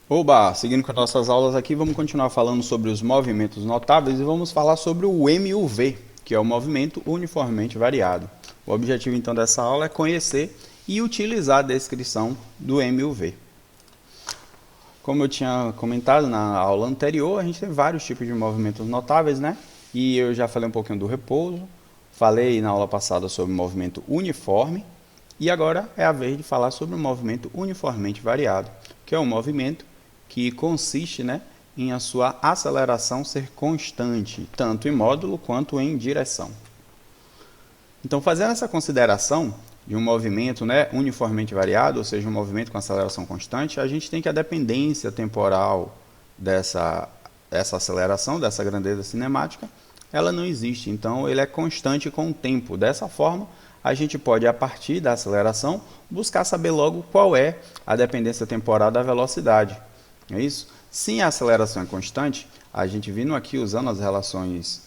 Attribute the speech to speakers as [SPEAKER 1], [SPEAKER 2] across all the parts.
[SPEAKER 1] Oba, seguindo com as nossas aulas aqui, vamos continuar falando sobre os movimentos notáveis e vamos falar sobre o MUV, que é o movimento uniformemente variado. O objetivo então dessa aula é conhecer e utilizar a descrição do MUV. Como eu tinha comentado na aula anterior, a gente tem vários tipos de movimentos notáveis, né? E eu já falei um pouquinho do repouso, falei na aula passada sobre o movimento uniforme, e agora é a vez de falar sobre o movimento uniformemente variado, que é um movimento que consiste, né, em a sua aceleração ser constante, tanto em módulo quanto em direção. Então, fazendo essa consideração de um movimento, né, uniformemente variado, ou seja, um movimento com aceleração constante, a gente tem que a dependência temporal dessa aceleração, dessa grandeza cinemática, ela não existe. Então, ele é constante com o tempo. Dessa forma, a gente pode, a partir da aceleração, buscar saber logo qual é a dependência temporal da velocidade. É isso? Se a aceleração é constante, a gente vindo aqui usando as relações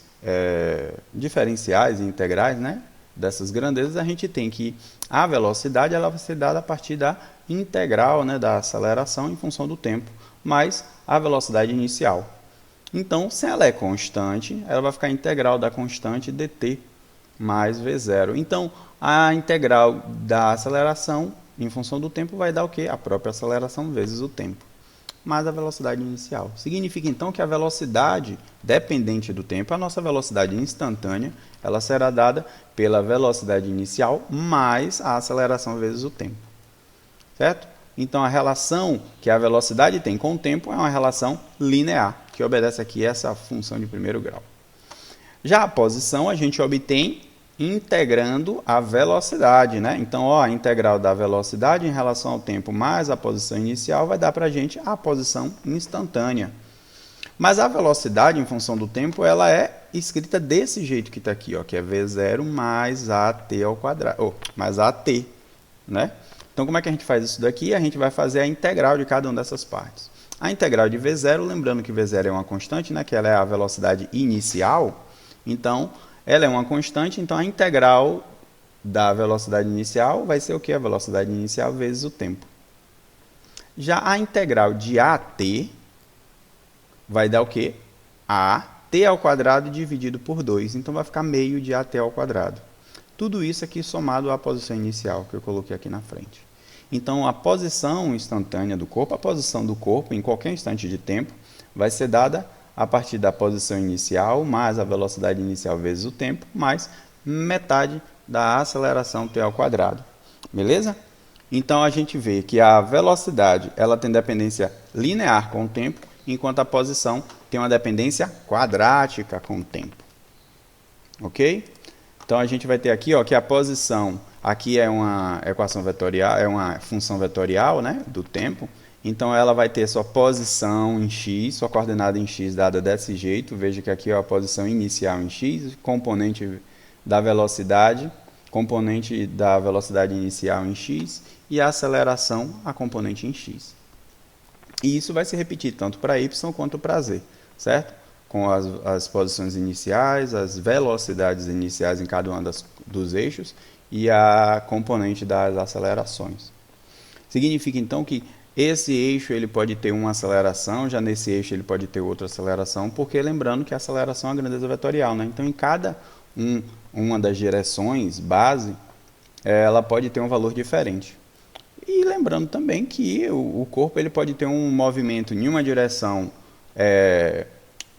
[SPEAKER 1] diferenciais e integrais, né, dessas grandezas, a gente tem que a velocidade ela vai ser dada a partir da integral, né, da aceleração em função do tempo, mais a velocidade inicial. Então, se ela é constante, ela vai ficar integral da constante dt mais v0. Então, a integral da aceleração em função do tempo vai dar o quê? A própria aceleração vezes o tempo, mais a velocidade inicial. Significa então que a velocidade dependente do tempo, a nossa velocidade instantânea, ela será dada pela velocidade inicial mais a aceleração vezes o tempo. Certo? Então a relação que a velocidade tem com o tempo é uma relação linear, que obedece aqui essa função de primeiro grau. Já a posição a gente obtém integrando a velocidade, né? Então, ó, a integral da velocidade em relação ao tempo mais a posição inicial vai dar para a gente a posição instantânea. Mas a velocidade em função do tempo, ela é escrita desse jeito que está aqui, ó, que é v0 mais at ao quadrado, mais at, né? Então, como é que a gente faz isso daqui? A gente vai fazer a integral de cada uma dessas partes. A integral de v0, lembrando que v0 é uma constante, né? Que ela é a velocidade inicial. Então, ela é uma constante, então a integral da velocidade inicial vai ser o que? A velocidade inicial vezes o tempo. Já a integral de AT vai dar o que? AT ao quadrado dividido por 2. Então vai ficar meio de AT ao quadrado. Tudo isso aqui somado à posição inicial que eu coloquei aqui na frente. Então a posição instantânea do corpo, a posição do corpo em qualquer instante de tempo, vai ser dada a partir da posição inicial, mais a velocidade inicial vezes o tempo, mais metade da aceleração t ao quadrado. Beleza? Então, a gente vê que a velocidade ela tem dependência linear com o tempo, enquanto a posição tem uma dependência quadrática com o tempo. Ok? Então, a gente vai ter aqui ó, que a posição, aqui é uma equação vetorial, é uma função vetorial, né, do tempo. Então, ela vai ter sua posição em x, sua coordenada em x dada desse jeito. Veja que aqui é a posição inicial em x, componente da velocidade inicial em x, e a aceleração, a componente em x. E isso vai se repetir tanto para y quanto para z, certo? Com as posições iniciais, as velocidades iniciais em cada um dos eixos e a componente das acelerações. Significa, então, que esse eixo ele pode ter uma aceleração, já nesse eixo ele pode ter outra aceleração, porque lembrando que a aceleração é a grandeza vetorial, né? Então, em cada uma das direções base, ela pode ter um valor diferente. E lembrando também que o corpo ele pode ter um movimento em uma direção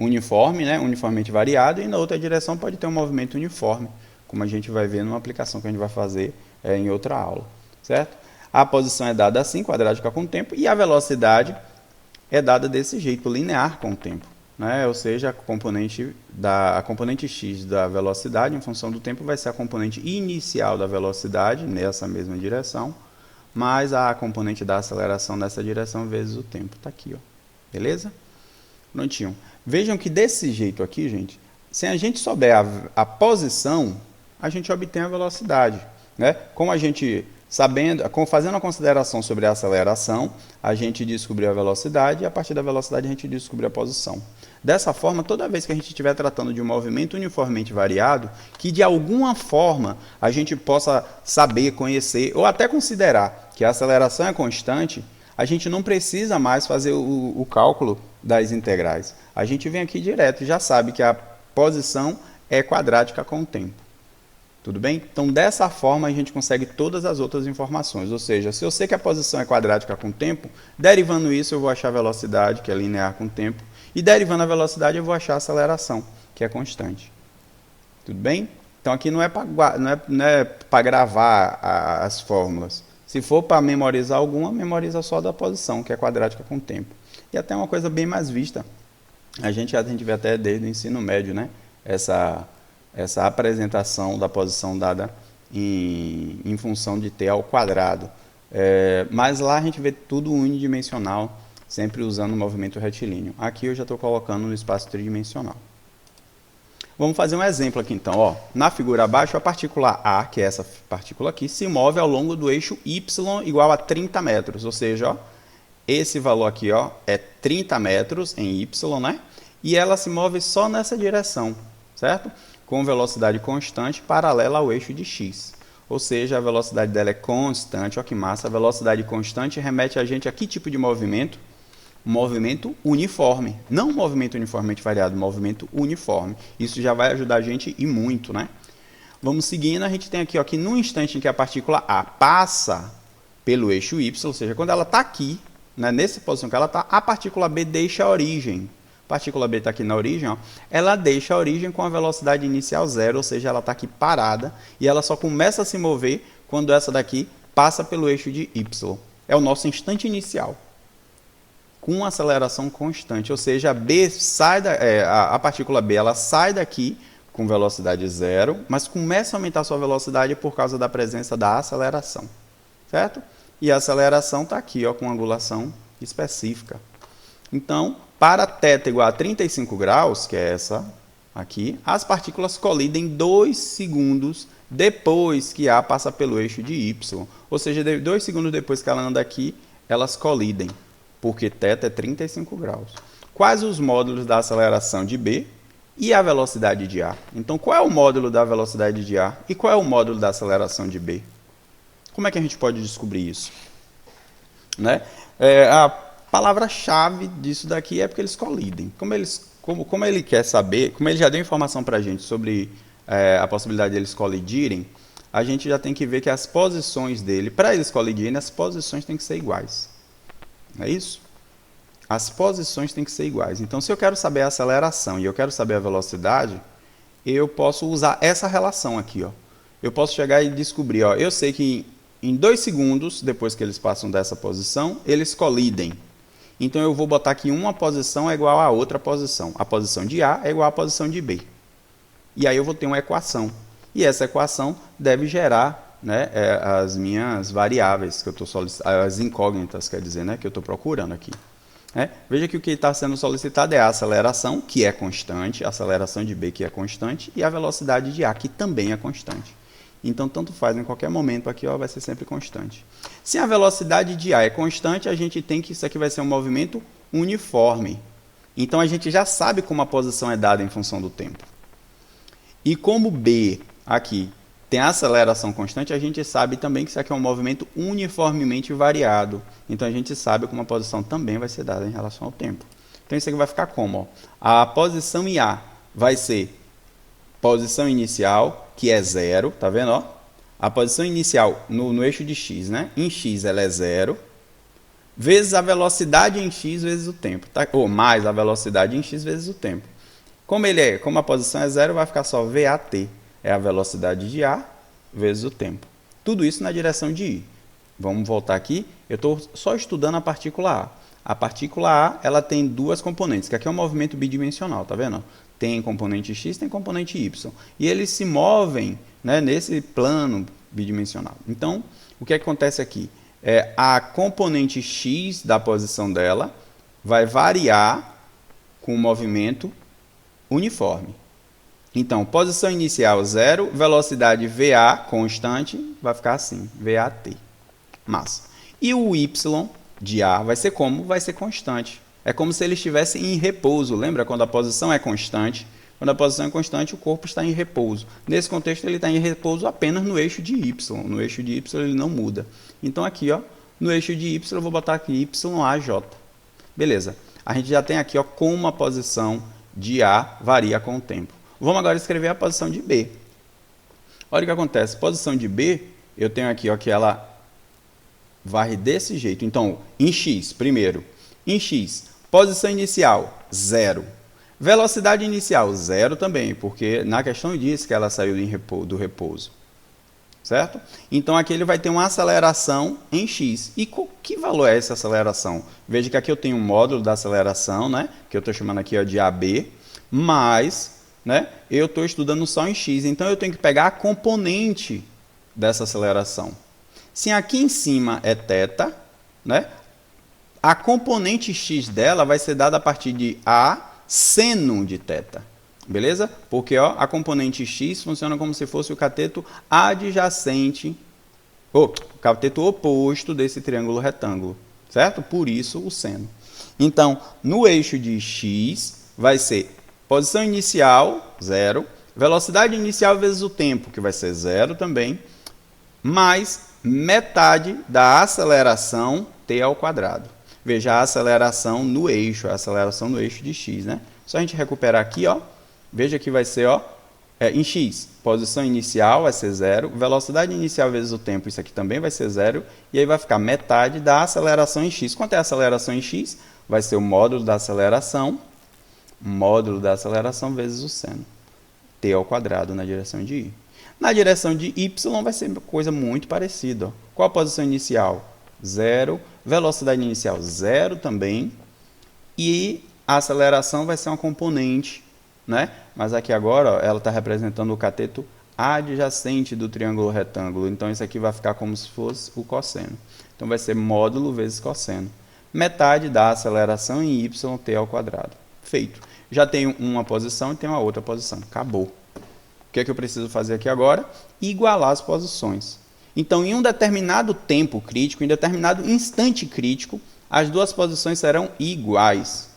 [SPEAKER 1] uniforme, né? Uniformemente variado, e na outra direção pode ter um movimento uniforme, como a gente vai ver numa aplicação que a gente vai fazer em outra aula, certo? A posição é dada assim, quadrática com o tempo, e a velocidade é dada desse jeito, linear com o tempo, né? Ou seja, a componente x da velocidade em função do tempo vai ser a componente inicial da velocidade nessa mesma direção, mais a componente da aceleração nessa direção vezes o tempo. Está aqui, ó. Beleza? Prontinho. Vejam que desse jeito aqui, gente, se a gente souber a posição, a gente obtém a velocidade, né? Como a gente fazendo a consideração sobre a aceleração, a gente descobriu a velocidade e a partir da velocidade a gente descobriu a posição. Dessa forma, toda vez que a gente estiver tratando de um movimento uniformemente variado, que de alguma forma a gente possa saber, conhecer ou até considerar que a aceleração é constante, a gente não precisa mais fazer o cálculo das integrais. A gente vem aqui direto e já sabe que a posição é quadrática com o tempo. Tudo bem? Então, dessa forma, a gente consegue todas as outras informações. Ou seja, se eu sei que a posição é quadrática com o tempo, derivando isso, eu vou achar a velocidade, que é linear com o tempo. E derivando a velocidade, eu vou achar a aceleração, que é constante. Tudo bem? Então, aqui não é para gravar as fórmulas. Se for para memorizar alguma, memoriza só da posição, que é quadrática com o tempo. E até uma coisa bem mais vista. A gente vê até desde o ensino médio, né? Essa apresentação da posição dada em função de t ao quadrado. Mas lá a gente vê tudo unidimensional, sempre usando o movimento retilíneo. Aqui eu já estou colocando no espaço tridimensional. Vamos fazer um exemplo aqui então. Ó, na figura abaixo, a partícula A, que é essa partícula aqui, se move ao longo do eixo y igual a 30 metros. Ou seja, ó, esse valor aqui ó, é 30 metros em y, né? E ela se move só nessa direção, certo? Com velocidade constante paralela ao eixo de x. Ou seja, a velocidade dela é constante. Olha que massa. A velocidade constante remete a gente a que tipo de movimento? Movimento uniforme. Não movimento uniformemente variado, movimento uniforme. Isso já vai ajudar a gente e muito, né? Vamos seguindo. A gente tem aqui ó, que no instante em que a partícula A passa pelo eixo y, ou seja, quando ela está aqui, né, nessa posição que ela está, a partícula B deixa a origem. A partícula B está aqui na origem, ó, ela deixa a origem com a velocidade inicial zero, ou seja, ela está aqui parada, e ela só começa a se mover quando essa daqui passa pelo eixo de y. É o nosso instante inicial, com aceleração constante, ou seja, a partícula B ela sai daqui com velocidade zero, mas começa a aumentar a sua velocidade por causa da presença da aceleração, certo? E a aceleração está aqui, ó, com angulação específica. Então, para θ igual a 35 graus, que é essa aqui, as partículas colidem 2 segundos depois que A passa pelo eixo de Y. Ou seja, 2 segundos depois que ela anda aqui, elas colidem, porque θ é 35 graus. Quais os módulos da aceleração de B e a velocidade de A? Então, qual é o módulo da velocidade de A e qual é o módulo da aceleração de B? Como é que a gente pode descobrir isso? Né? A palavra-chave disso daqui é porque eles colidem. Como ele quer saber, como ele já deu informação para a gente sobre a possibilidade de eles colidirem, a gente já tem que ver que as posições dele, para eles colidirem, as posições têm que ser iguais. Não é isso? As posições têm que ser iguais. Então, se eu quero saber a aceleração e eu quero saber a velocidade, eu posso usar essa relação aqui. Ó. Eu posso chegar e descobrir, ó, eu sei que em 2 segundos, depois que eles passam dessa posição, eles colidem. Então, eu vou botar que uma posição é igual a outra posição. A posição de A é igual à posição de B. E aí eu vou ter uma equação. E essa equação deve gerar, né, as minhas variáveis, que eu estou as incógnitas, quer dizer, né, que eu estou procurando aqui. Veja que o que está sendo solicitado é a aceleração, que é constante, a aceleração de B, que é constante, e a velocidade de A, que também é constante. Então, tanto faz, em qualquer momento aqui ó, vai ser sempre constante. Se a velocidade de A é constante, a gente tem que isso aqui vai ser um movimento uniforme. Então, a gente já sabe como a posição é dada em função do tempo. E como B aqui tem a aceleração constante, a gente sabe também que isso aqui é um movimento uniformemente variado. Então, a gente sabe como a posição também vai ser dada em relação ao tempo. Então, isso aqui vai ficar como? Ó, a posição em A vai ser posição inicial, que é zero, tá vendo? Ó? A posição inicial no eixo de x, né? Em x ela é zero, vezes a velocidade em x vezes o tempo, tá? Ou mais a velocidade em x vezes o tempo. Como a posição é zero, vai ficar só VAT, é a velocidade de A vezes o tempo. Tudo isso na direção de I. Vamos voltar aqui, eu estou só estudando a partícula A. A partícula A ela tem duas componentes, que aqui é um movimento bidimensional, tá vendo? Tem componente x, tem componente y. E eles se movem, né, nesse plano bidimensional. Então, o que acontece aqui? A componente x da posição dela vai variar com o movimento uniforme. Então, posição inicial 0, velocidade VA constante, vai ficar assim, VAT. Massa. E o y de A vai ser como? Vai ser constante. É como se ele estivesse em repouso. Lembra quando a posição é constante? Quando a posição é constante, o corpo está em repouso. Nesse contexto, ele está em repouso apenas no eixo de y. No eixo de y ele não muda. Então, aqui, ó, No eixo de y, eu vou botar aqui YAJ. Beleza. A gente já tem aqui ó, como a posição de A varia com o tempo. Vamos agora escrever a posição de B. Olha o que acontece. Posição de B, eu tenho aqui ó, que ela varre desse jeito. Então, em x, primeiro. Em x, posição inicial, 0. Velocidade inicial, 0 também, porque na questão diz que ela saiu do repouso. Certo? Então, aqui ele vai ter uma aceleração em x. E que valor é essa aceleração? Veja que aqui eu tenho um módulo da aceleração, né? Que eu estou chamando aqui ó, de AB, mas né, eu estou estudando só em x. Então, eu tenho que pegar a componente dessa aceleração. Se aqui em cima é θ, né, a componente x dela vai ser dada a partir de A seno de θ. Beleza? Porque ó, a componente x funciona como se fosse o cateto adjacente, o cateto oposto desse triângulo retângulo. Certo? Por isso o seno. Então, no eixo de x vai ser posição inicial, 0, velocidade inicial vezes o tempo, que vai ser 0 também, mais metade da aceleração t ao quadrado. Veja a aceleração no eixo, de x, né? Só a gente recuperar aqui, ó. Veja que vai ser, ó, em x, posição inicial vai ser 0, velocidade inicial vezes o tempo, isso aqui também vai ser 0, e aí vai ficar metade da aceleração em x. Quanto é a aceleração em x? Vai ser o módulo da aceleração vezes o seno, t ao quadrado na direção de y. Na direção de y vai ser uma coisa muito parecida. Ó. Qual a posição inicial? 0. Velocidade inicial, 0 também. E a aceleração vai ser uma componente, né? Mas aqui agora ó, ela está representando o cateto adjacente do triângulo retângulo. Então, isso aqui vai ficar como se fosse o cosseno. Então, vai ser módulo vezes cosseno. Metade da aceleração em y t ao quadrado. Feito. Já tenho uma posição e tenho a outra posição. Acabou. O que é que eu preciso fazer aqui agora? Igualar as posições. Então, em um determinado tempo crítico, em determinado instante crítico, as duas posições serão iguais.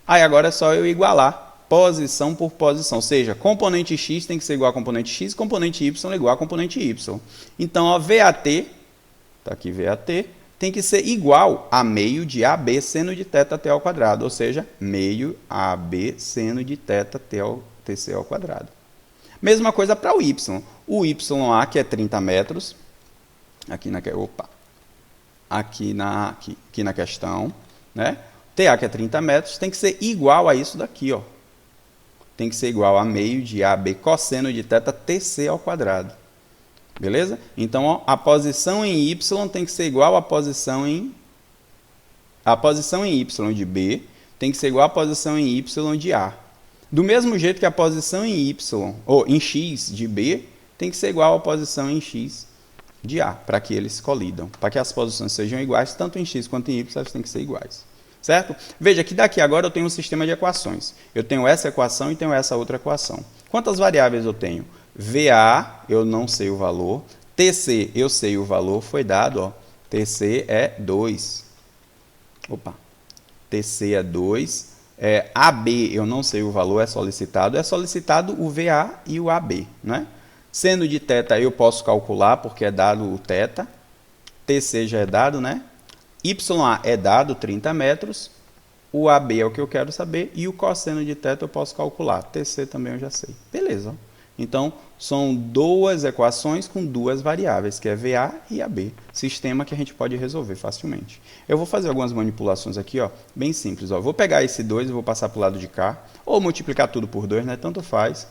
[SPEAKER 1] Aí agora é só eu igualar posição por posição. Ou seja, componente x tem que ser igual a componente x, componente y igual a componente y. Então, ó, VAT, está aqui VAT, tem que ser igual a meio de AB seno de θ t ao quadrado. Ou seja, meio AB seno de θ tc ao quadrado. Mesma coisa para o y. O YA, que é 30 metros, aqui na questão, né? TA, que é 30 metros, tem que ser igual a isso daqui, ó. Tem que ser igual a meio de AB cosseno de θ tc ao quadrado. Beleza? Então, ó, a posição em y tem que ser igual à posição em... A posição em y de B tem que ser igual à posição em y de A. Do mesmo jeito que a posição em y, ou em x de B, tem que ser igual à posição em x de A, para que eles colidam. Para que as posições sejam iguais, tanto em x quanto em y, elas têm que ser iguais. Certo? Veja que daqui agora eu tenho um sistema de equações. Eu tenho essa equação e tenho essa outra equação. Quantas variáveis eu tenho? VA, eu não sei o valor. TC, eu sei o valor, foi dado, ó. TC é 2. Opa. TC é 2. AB, eu não sei o valor, é solicitado o VA e o AB, né? Seno de θ eu posso calcular, porque é dado o θ. TC já é dado, né? YA é dado 30 metros. O AB é o que eu quero saber. E o cosseno de θ eu posso calcular. TC também eu já sei. Beleza. Então, são duas equações com duas variáveis, que é VA e AB. Sistema que a gente pode resolver facilmente. Eu vou fazer algumas manipulações aqui, ó, bem simples. Ó. Vou pegar esse 2 e vou passar para o lado de cá. Ou multiplicar tudo por 2, né? Tanto faz,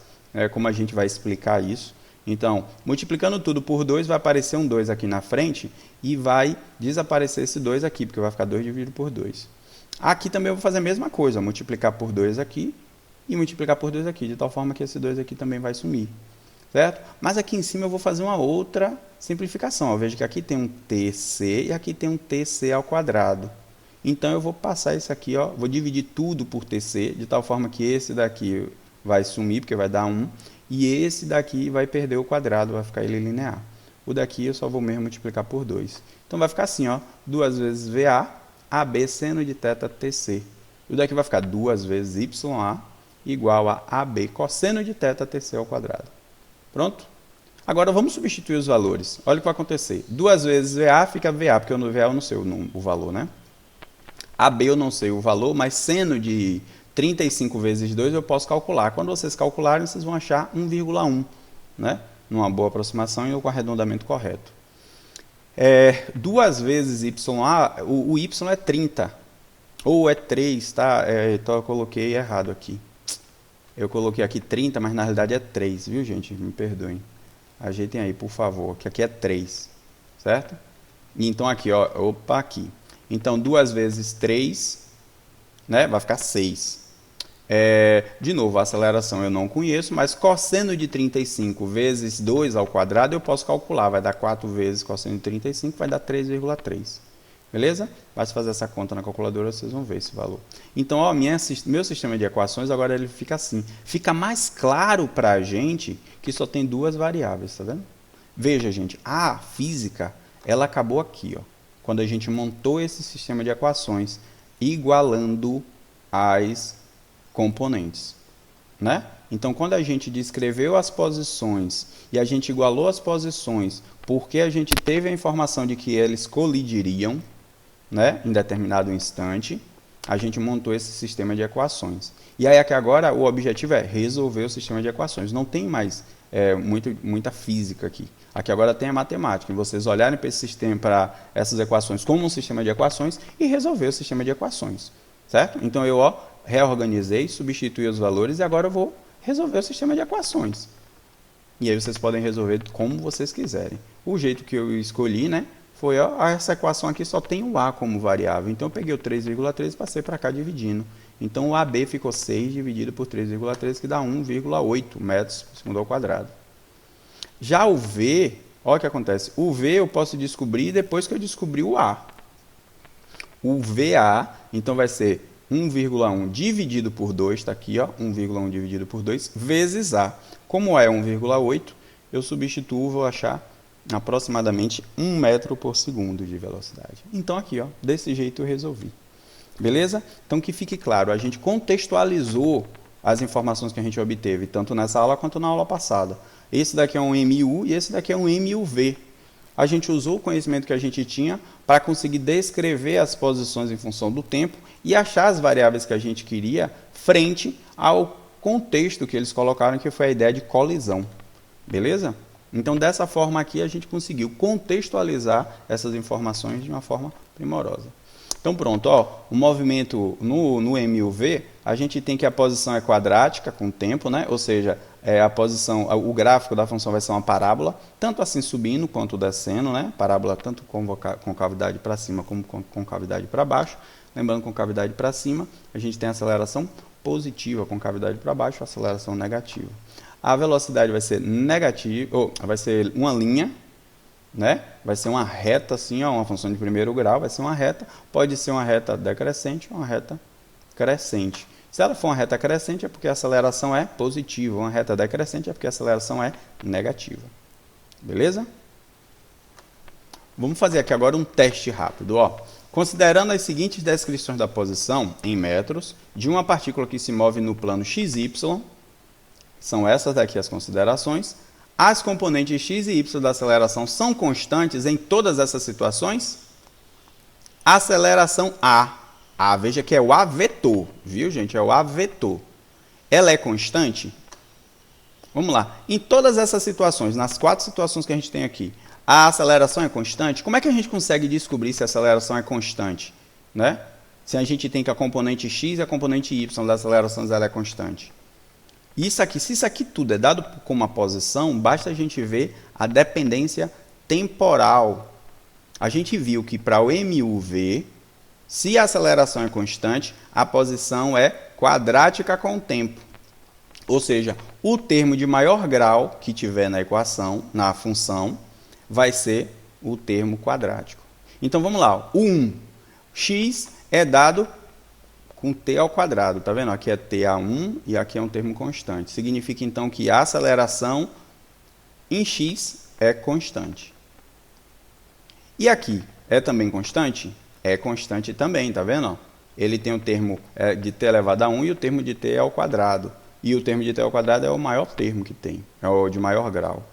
[SPEAKER 1] como a gente vai explicar isso. Então, multiplicando tudo por 2, vai aparecer um 2 aqui na frente e vai desaparecer esse 2 aqui, porque vai ficar 2 dividido por 2. Aqui também eu vou fazer a mesma coisa, ó, multiplicar por 2 aqui e multiplicar por 2 aqui, de tal forma que esse 2 aqui também vai sumir. Certo? Mas aqui em cima eu vou fazer uma outra simplificação. Ó. Veja que aqui tem um TC e aqui tem um TC ao quadrado. Então, eu vou passar isso aqui, ó, vou dividir tudo por TC, de tal forma que esse daqui vai sumir, porque vai dar 1. E esse daqui vai perder o quadrado, vai ficar ele linear. O daqui eu só vou mesmo multiplicar por 2. Então, vai ficar assim, ó, 2 vezes VA, AB seno de θ TC. O daqui vai ficar 2 vezes YA igual a AB cosseno de θ TC ao quadrado. Pronto? Agora vamos substituir os valores. Olha o que vai acontecer. 2 vezes VA fica VA, porque no VA eu não sei o valor, né? AB eu não sei o valor, mas seno de 35 vezes 2 eu posso calcular. Quando vocês calcularem, vocês vão achar 1,1, né? Numa boa aproximação e com arredondamento correto. 2 vezes YA, o Y é 30, ou é 3, tá? Então eu coloquei errado aqui. Eu coloquei aqui 30, mas na realidade é 3, viu, gente? Me perdoem. Ajeitem aí, por favor, que aqui é 3, certo? E então aqui, ó, opa, aqui. Então 2 vezes 3, né? Vai ficar 6. De novo, a aceleração eu não conheço, mas cosseno de 35 vezes 2 ao quadrado eu posso calcular. Vai dar 4 vezes cosseno de 35, vai dar 3,3. Beleza? Basta fazer essa conta na calculadora, vocês vão ver esse valor. Então, ó, meu sistema de equações agora ele fica assim. Fica mais claro para a gente que só tem 2 variáveis, tá vendo? Veja, gente, a física, ela acabou aqui, ó, quando a gente montou esse sistema de equações, igualando as componentes, né? Então, quando a gente descreveu as posições e a gente igualou as posições porque a gente teve a informação de que eles colidiriam, né, em determinado instante, a gente montou esse sistema de equações. E aí aqui agora o objetivo é resolver o sistema de equações. Não tem mais muita física aqui. Aqui agora tem a matemática. E vocês olharem para esse sistema, para essas equações como um sistema de equações e resolver o sistema de equações. Certo? Então eu reorganizei, substituí os valores e agora eu vou resolver o sistema de equações. E aí vocês podem resolver como vocês quiserem. O jeito que eu escolhi, né, foi, essa equação aqui só tem o A como variável. Então eu peguei o 3,3 e passei para cá dividindo. Então o AB ficou 6 dividido por 3,3, que dá 1,8 metros por segundo ao quadrado. Já o V, olha o que acontece. O V eu posso descobrir depois que eu descobri o A. O VA, então vai ser 1,1 dividido por 2, está aqui, ó, 1,1 dividido por 2, vezes A. Como é 1,8, eu substituo, vou achar aproximadamente 1 metro por segundo de velocidade. Então aqui, ó, desse jeito eu resolvi. Beleza? Então que fique claro, a gente contextualizou as informações que a gente obteve, tanto nessa aula quanto na aula passada. Esse daqui é um MU e esse daqui é um MUV. A gente usou o conhecimento que a gente tinha para conseguir descrever as posições em função do tempo e achar as variáveis que a gente queria frente ao contexto que eles colocaram, que foi a ideia de colisão. Beleza? Então, dessa forma aqui, a gente conseguiu contextualizar essas informações de uma forma primorosa. Então, pronto, ó, o movimento no MUV, a gente tem que a posição é quadrática com o tempo, né? Ou seja, a posição, o gráfico da função vai ser uma parábola, tanto assim subindo quanto descendo, né? Parábola tanto com concavidade para cima como com concavidade para baixo. Lembrando, concavidade para cima, a gente tem a aceleração positiva, concavidade para baixo, aceleração negativa. A velocidade vai ser negativa, ou vai ser uma linha, né? Vai ser uma reta assim, ó, uma função de primeiro grau, vai ser uma reta, pode ser uma reta decrescente ou uma reta crescente. Se ela for uma reta crescente é porque a aceleração é positiva, uma reta decrescente é porque a aceleração é negativa. Beleza? Vamos fazer aqui agora um teste rápido, ó. Considerando as seguintes descrições da posição em metros de uma partícula que se move no plano XY, são essas daqui as considerações. As componentes x e y da aceleração são constantes em todas essas situações? Aceleração A. Veja que é o A vetor, viu, gente? É o A vetor. Ela é constante? Vamos lá. Em todas essas situações, nas 4 situações que a gente tem aqui, a aceleração é constante? Como é que a gente consegue descobrir se a aceleração é constante? Né? Se a gente tem que a componente x e a componente y da aceleração ela é constante. Isso aqui, se isso aqui tudo é dado como uma posição, basta a gente ver a dependência temporal. A gente viu que para o MUV, se a aceleração é constante, a posição é quadrática com o tempo. Ou seja, o termo de maior grau que tiver na equação, na função, vai ser o termo quadrático. Então vamos lá, o 1, x é dado com t ao quadrado, tá vendo? Aqui é t a 1 e aqui é um termo constante. Significa então que a aceleração em x é constante. E aqui é também constante? É constante também, tá vendo? Ele tem o termo de t elevado a 1 e o termo de t ao quadrado. E o termo de t ao quadrado é o maior termo que tem, é o de maior grau.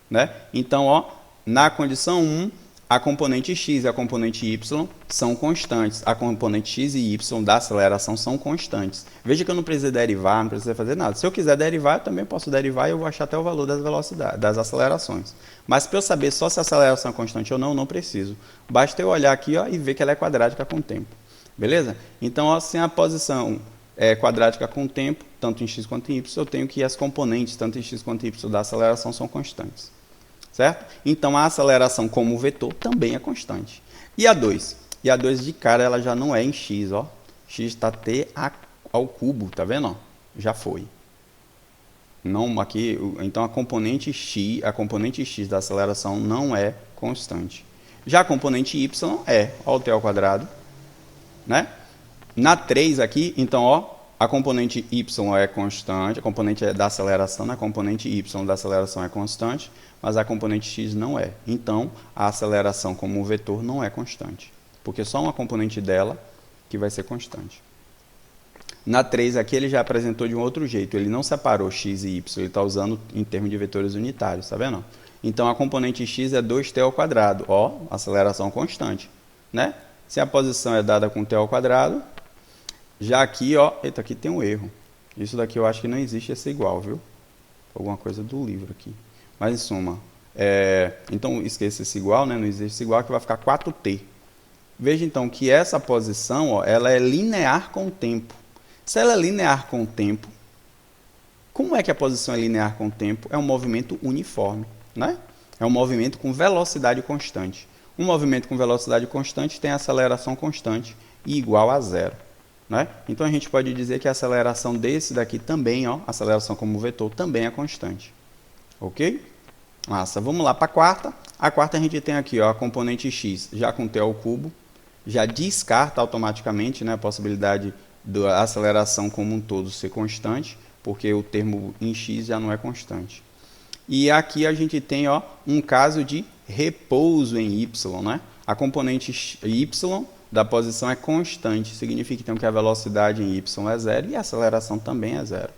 [SPEAKER 1] né? Então, ó, na condição 1, a componente x e a componente y são constantes. A componente x e y da aceleração são constantes. Veja que eu não preciso derivar, não preciso fazer nada. Se eu quiser derivar, eu também posso derivar e eu vou achar até o valor das velocidades, das acelerações. Mas para eu saber só se a aceleração é constante ou não, não preciso. Basta eu olhar aqui, ó, e ver que ela é quadrática com o tempo. Beleza? Então, ó, se a posição é quadrática com o tempo, tanto em x quanto em y, eu tenho que as componentes, tanto em x quanto em y, da aceleração são constantes. Certo? Então, a aceleração como vetor também é constante. E a 2? E a 2 de cara ela já não é em x, ó. X está t ao cubo, tá vendo? Ó? Já foi. Não, aqui, então a componente x da aceleração não é constante. Já a componente y é, ó, o t ao quadrado, né? Na 3 aqui, então, ó, a componente y é constante, a componente da aceleração, né? A componente y da aceleração é constante, mas a componente x não é. Então, a aceleração como vetor não é constante, porque só uma componente dela que vai ser constante. Na 3 aqui ele já apresentou de um outro jeito, ele não separou x e y, ele está usando em termos de vetores unitários, tá vendo? Então, a componente x é 2t ao quadrado, ó, aceleração constante, né? Se a posição é dada com t ao quadrado, já aqui, ó, eita, aqui tem um erro. Isso daqui eu acho que não existe esse igual, viu? Alguma coisa do livro aqui. Mas, em suma, então esqueça esse igual, né? Não existe esse igual, que vai ficar 4t. Veja, então, que essa posição, ó, ela é linear com o tempo. Se ela é linear com o tempo, como é que a posição é linear com o tempo? É um movimento uniforme, né? É um movimento com velocidade constante. Um movimento com velocidade constante tem aceleração constante e igual a zero, né? Então, a gente pode dizer que a aceleração desse daqui também, ó, aceleração como vetor, também é constante. Ok? Massa. Vamos lá para a quarta. A quarta a gente tem aqui, ó, a componente x já com t ao cubo. Já descarta automaticamente, né, a possibilidade da aceleração como um todo ser constante, porque o termo em x já não é constante. E aqui a gente tem, ó, um caso de repouso em y, né? A componente y da posição é constante, significa então que a velocidade em y é zero e a aceleração também é zero.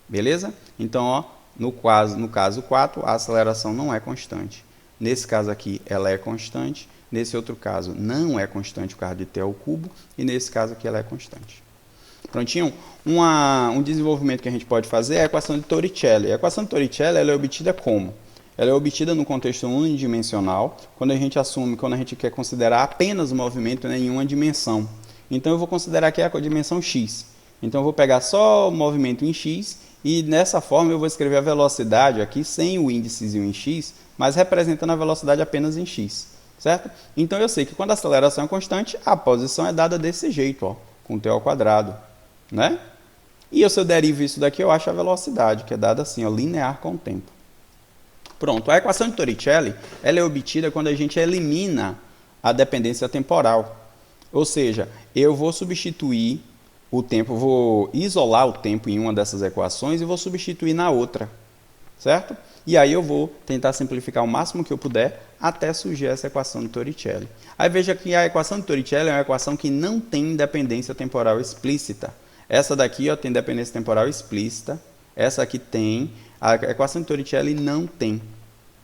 [SPEAKER 1] Beleza? Então, ó, no caso 4, a aceleração não é constante. Nesse caso aqui, ela é constante. Nesse outro caso, não é constante por causa de t ao cubo. E nesse caso aqui, ela é constante. Prontinho? Um desenvolvimento que a gente pode fazer é a equação de Torricelli. A equação de Torricelli ela é obtida como? Ela é obtida no contexto unidimensional, quando a gente quer considerar apenas o movimento em uma dimensão. Então, eu vou considerar aqui a dimensão x. Então, eu vou pegar só o movimento em x e, dessa forma, eu vou escrever a velocidade aqui sem o índicezinho em x, mas representando a velocidade apenas em x. Certo? Então, eu sei que quando a aceleração é constante, a posição é dada desse jeito, ó, com t ao quadrado, né? E se eu derivo isso daqui, eu acho a velocidade, que é dada assim, ó, linear com o tempo. Pronto, a equação de Torricelli ela é obtida quando a gente elimina a dependência temporal. Ou seja, eu vou substituir o tempo, vou isolar o tempo em uma dessas equações e vou substituir na outra, certo? E aí eu vou tentar simplificar o máximo que eu puder até surgir essa equação de Torricelli. Aí veja que a equação de Torricelli é uma equação que não tem dependência temporal explícita. Essa daqui, ó, tem dependência temporal explícita, essa aqui tem, a equação de Torricelli não tem.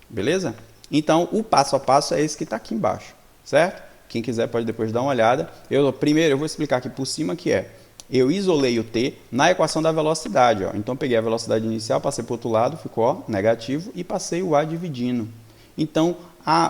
[SPEAKER 1] Beleza? Então, o passo a passo é esse que está aqui embaixo, certo? Quem quiser pode depois dar uma olhada. Primeiro, eu vou explicar aqui por cima que eu isolei o t na equação da velocidade. Ó. Então, peguei a velocidade inicial, passei para o outro lado, ficou ó, negativo, e passei o a dividindo. Então,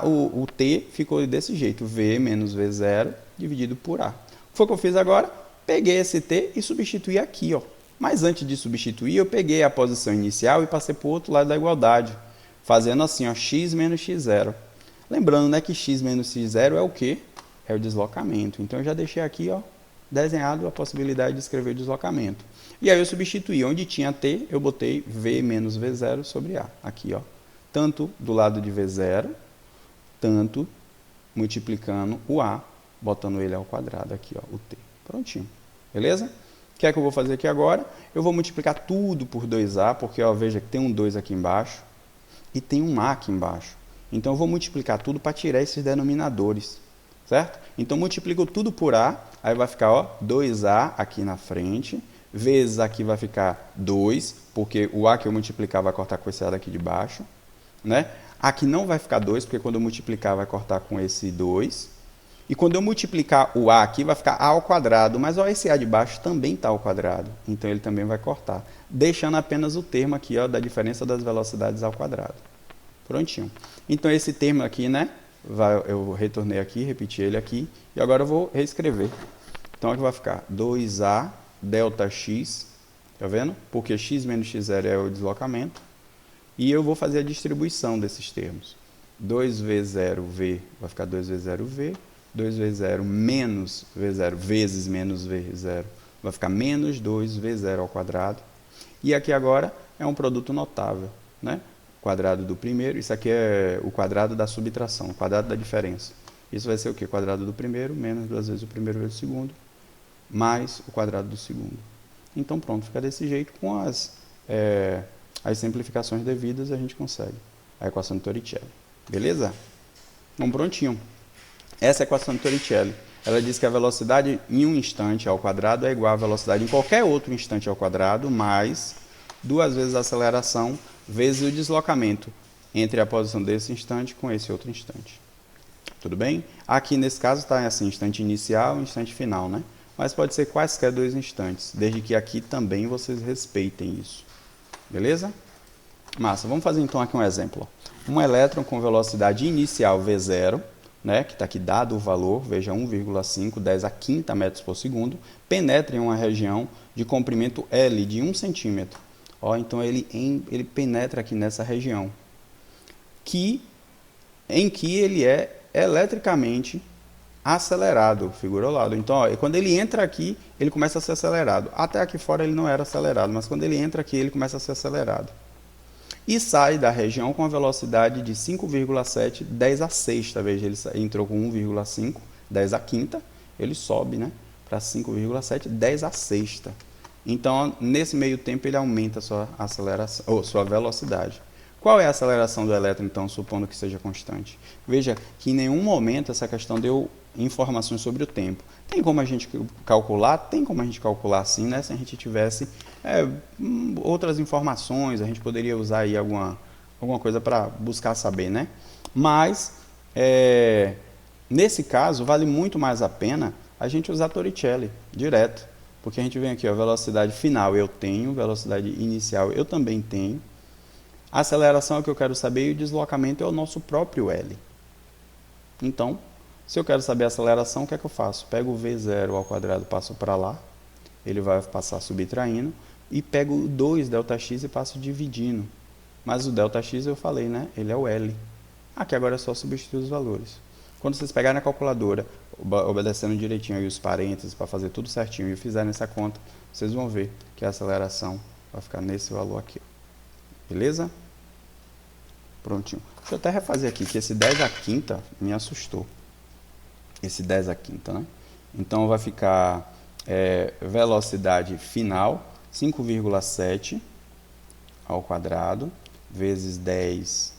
[SPEAKER 1] o t ficou desse jeito, v menos v0 dividido por a. O que foi que eu fiz agora? Peguei esse t e substituí aqui. Ó. Mas antes de substituir, eu peguei a posição inicial e passei para o outro lado da igualdade, fazendo assim, ó, x menos x0. Lembrando, né, que x menos x0 é o quê? É o deslocamento. Então, eu já deixei aqui, ó, desenhado a possibilidade de escrever o deslocamento. E aí eu substituí. Onde tinha t, eu botei v menos v0 sobre a. Aqui, ó. Tanto do lado de v0, tanto multiplicando o a, botando ele ao quadrado aqui, ó, o t. Prontinho. Beleza? O que é que eu vou fazer aqui agora? Eu vou multiplicar tudo por 2a, porque, ó, veja que tem um 2 aqui embaixo e tem um a aqui embaixo. Então, eu vou multiplicar tudo para tirar esses denominadores. Certo? Então, multiplico tudo por a, aí vai ficar ó, 2a aqui na frente, vezes aqui vai ficar 2, porque o a que eu multiplicar vai cortar com esse a daqui de baixo. né? Aqui não vai ficar 2, porque quando eu multiplicar vai cortar com esse 2. E quando eu multiplicar o a aqui, vai ficar a ao quadrado. Mas ó, esse a de baixo também está ao quadrado. Então ele também vai cortar. Deixando apenas o termo aqui, ó, da diferença das velocidades ao quadrado. Prontinho. Então esse termo aqui, né? Eu retornei aqui, repeti ele aqui. E agora eu vou reescrever. Então aqui vai ficar 2a delta x. Tá vendo? Porque x menos x0 é o deslocamento. E eu vou fazer a distribuição desses termos. 2v0v vai ficar 2v0v. 2v0 menos v0 vezes menos v0 vai ficar menos 2v0 ao quadrado. E aqui agora é um produto notável, né? Quadrado do primeiro, isso aqui é o quadrado da subtração, o quadrado da diferença. Isso vai ser o quê? Quadrado do primeiro menos 2 vezes o primeiro vezes o segundo, mais o quadrado do segundo. Então pronto, fica desse jeito. Com as simplificações devidas a gente consegue a equação de Torricelli. Beleza? Então prontinho. Essa é a equação de Torricelli. Ela diz que a velocidade em um instante ao quadrado é igual à velocidade em qualquer outro instante ao quadrado, mais 2 vezes a aceleração vezes o deslocamento entre a posição desse instante com esse outro instante. Tudo bem? Aqui nesse caso está assim, instante inicial e instante final, né? Mas pode ser quaisquer 2 instantes, desde que aqui também vocês respeitem isso. Beleza? Massa. Vamos fazer então aqui um exemplo. Um elétron com velocidade inicial v0, né, que está aqui dado o valor, veja 1,5, 10 a quinta metros por segundo, penetra em uma região de comprimento L de 1 centímetro. Ó, então ele penetra aqui nessa região, em que ele é eletricamente acelerado, figura ao lado. Então, ó, quando ele entra aqui, ele começa a ser acelerado. Até aqui fora ele não era acelerado, mas quando ele entra aqui, ele começa a ser acelerado. E sai da região com a velocidade de 5,7, 10 a sexta. Veja, ele entrou com 1,5, 10 a quinta, ele sobe, né, para 5,7, 10 a sexta. Então, nesse meio tempo, ele aumenta a sua aceleração, ou sua velocidade. Qual é a aceleração do elétron, então, supondo que seja constante? Veja que em nenhum momento essa questão deu informações sobre o tempo. Tem como a gente calcular? Tem como a gente calcular assim, né? Se a gente tivesse outras informações, a gente poderia usar aí alguma coisa para buscar saber, né? Mas, nesse caso, vale muito mais a pena a gente usar Torricelli direto. Porque a gente vem aqui, a velocidade final eu tenho, velocidade inicial eu também tenho. A aceleração é o que eu quero saber e o deslocamento é o nosso próprio L. Então, se eu quero saber a aceleração, o que é que eu faço? Pego o V0 ao quadrado, passo para lá, ele vai passar subtraindo, e pego o 2 ΔX e passo dividindo. Mas o ΔX eu falei, né? Ele é o L. Aqui agora é só substituir os valores. Quando vocês pegarem a calculadora, obedecendo direitinho aí os parênteses para fazer tudo certinho e fizerem essa conta, vocês vão ver que a aceleração vai ficar nesse valor aqui. Beleza? Prontinho. Deixa eu até refazer aqui, que esse 10 a quinta me assustou. Esse 10 a quinta, né? Então vai ficar velocidade final 5,7 ao quadrado vezes 10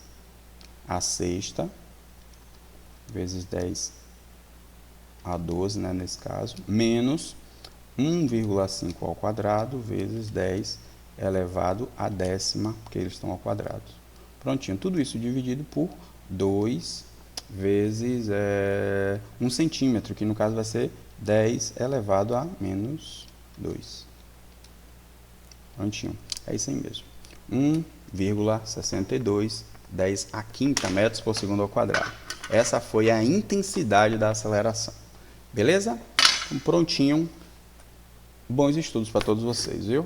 [SPEAKER 1] a sexta vezes 10 a 12, né, nesse caso, menos 1,5 ao quadrado vezes 10 elevado à décima, porque eles estão ao quadrado. Prontinho, tudo isso dividido por 2 vezes 1 centímetro, que no caso vai ser 10 elevado a menos 2. Prontinho, é isso aí mesmo. 1,62, 10 a quinta metros por segundo ao quadrado. Essa foi a intensidade da aceleração. Beleza? Então, prontinho. Bons estudos para todos vocês, viu?